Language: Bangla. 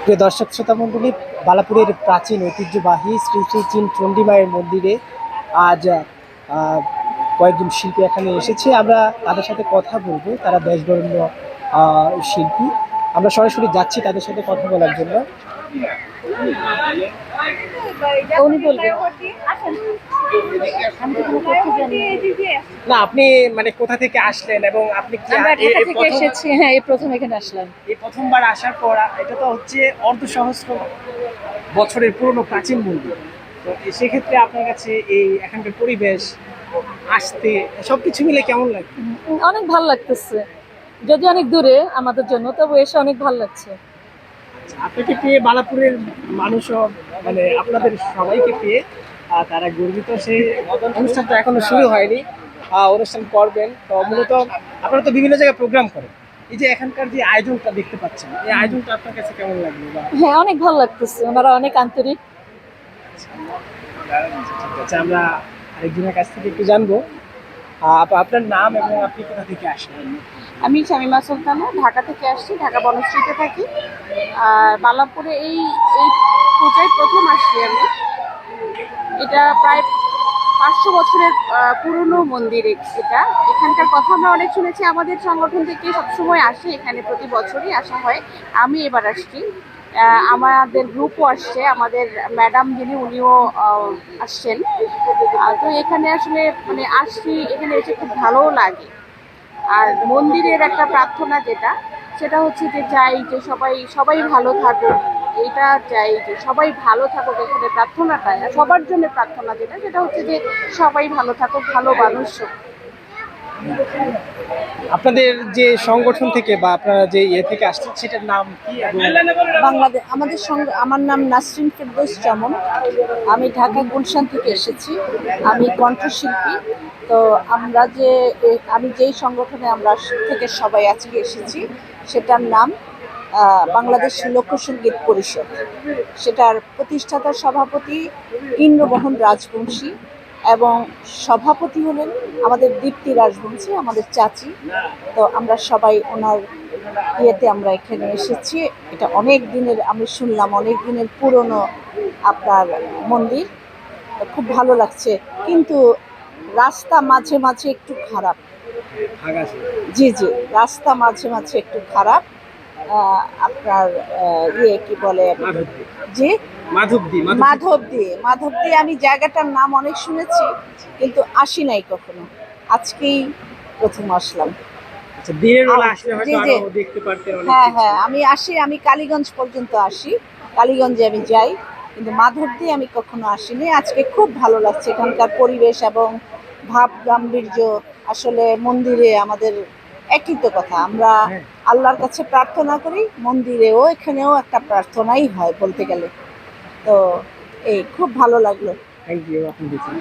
প্রিয় দর্শক শ্রোতা মণ্ডলী, বালাপুরের প্রাচীন ঐতিহ্যবাহী শ্রী শ্রী চীন চণ্ডী মায়ের মন্দিরে আজ কয়েকজন শিল্পী এখানে এসেছে। আমরা তাদের সাথে কথা বলবো। তারা দেশবরেণ্য শিল্পী। আমরা সরাসরি যাচ্ছি তাদের সাথে কথা বলার জন্য। উনি বলবেন। আমি তো কোনো তথ্য জানি না, আপনি মানে কোথা থেকে আসলেন এবং আপনি কি আমরা ঢাকা থেকে এসেছি। হ্যাঁ, এই প্রথম এখানে আসলাম। এই প্রথমবার আসার পর এটা তো হচ্ছে অর্ধ সহস্র বছরের পুরনো প্রাচীন মন্দির। তো সেক্ষেত্রে আপনার কাছে এই এখানকার পরিবেশ আসতে সবকিছু মিলে কেমন লাগে? অনেক ভালো লাগতেছে, যদি অনেক দূরে আমাদের জন্য, তবু এসে অনেক ভালো লাগছে। আপনাকে পেয়ে বালাপুরের মানুষও মানে আপনাদের সবাইকে পেয়ে তারা গর্বিত। সেই অনুষ্ঠান তো এখনো শুরু হয়নি, অনুষ্ঠান করবেন। তো মূলত আপনারা তো বিভিন্ন জায়গায় প্রোগ্রাম করেন, এই যে এখানকার যে আয়োজনটা দেখতে পাচ্ছেন, এই আয়োজনটা আপনার কাছে কেমন লাগলো? হ্যাঁ, অনেক ভালো লাগতেছে, ওনারা অনেক আন্তরিক। ঠিক আছে, আমরা আরেকজনের কাছ থেকে একটু জানবো। আপনার নাম এবং আপনি কোথা থেকে আসেন? আমি শামিমা সুলতানা, ঢাকা থেকে আসছি, ঢাকা বনশ্রীতে থাকি। আর বালাপুরে এই এই পূজায় প্রথম আসছি আমি। এটা প্রায় 500 বছরের পুরনো মন্দির। এটা এখানকার কথা আমরা অনেক শুনেছি, আমাদের সংগঠন থেকে সবসময় আসে, এখানে প্রতি বছরই আসা হয়। আমি এবার আসছি, আমাদের গ্রুপও আসছে, আমাদের ম্যাডাম যিনি উনিও আসছেন। তো এখানে আসলে মানে আসছি, এখানে এসে খুব ভালোও লাগে। আর মন্দিরের একটা প্রার্থনা যেটা, সেটা হচ্ছে যে চাই যে সবাই সবাই ভালো থাকুক। এটা চাই যে সবাই ভালো থাকুক, এখানে প্রার্থনাটা সবার জন্য প্রার্থনা যেটা, সেটা হচ্ছে যে সবাই ভালো থাকুক, ভালো মানুষ হোক। আপনাদের যে সংগঠন থেকে বা আপনারা যে ইয়ে থেকে আসছেন সেটার নাম কি? বাংলাদেশ আমাদের সঙ্গে, আমার নাম নাসরিন ফেরদৌস চমন। আমি ঢাকা গুলশান থেকে এসেছি। আমি কণ্ঠশিল্পী। তো আমরা যে আমি যেই সংগঠনে আমরা থেকে সবাই আজকে এসেছি, সেটার নাম বাংলাদেশ লোকসঙ্গীত পরিষদ। সেটার প্রতিষ্ঠাতা সভাপতি ইন্দ্রমোহন রাজবংশী, এবং সভাপতি হলেন আমাদের দীপ্তি রাজবংশী, আমাদের চাচি। তো আমরা সবাই ওনার ইয়েতে আমরা এখানে এসেছি। এটা অনেক দিনের, আমি শুনলাম অনেক দিনের পুরনো আপনার মন্দির। খুব ভালো লাগছে, কিন্তু রাস্তা মাঝে মাঝে একটু খারাপ। জি জি, রাস্তা মাঝে মাঝে একটু খারাপ। আপনার ইয়ে কি বলে, জি, মাধবদী। আমি জায়গাটার নাম অনেক শুনেছি, কিন্তু আসি নাই কখনো। আজকেই প্রথম আসলাম। জি জি, হ্যাঁ হ্যাঁ, আমি আসি, আমি কালীগঞ্জ পর্যন্ত আসি, কালীগঞ্জে আমি যাই, কিন্তু মাধবদী আমি কখনো আসিনি। আজকে খুব ভালো লাগছে এখানকার পরিবেশ এবং ভাব গাম্ভীর্য। আসলে মন্দিরে আমাদের একই তো কথা, আমরা আল্লাহর কাছে প্রার্থনা করি, মন্দিরেও এখানেও একটা প্রার্থনাই হয় বলতে গেলে। তো এই খুব ভালো লাগলো। থ্যাংক ইউ, আপনি দেখুন।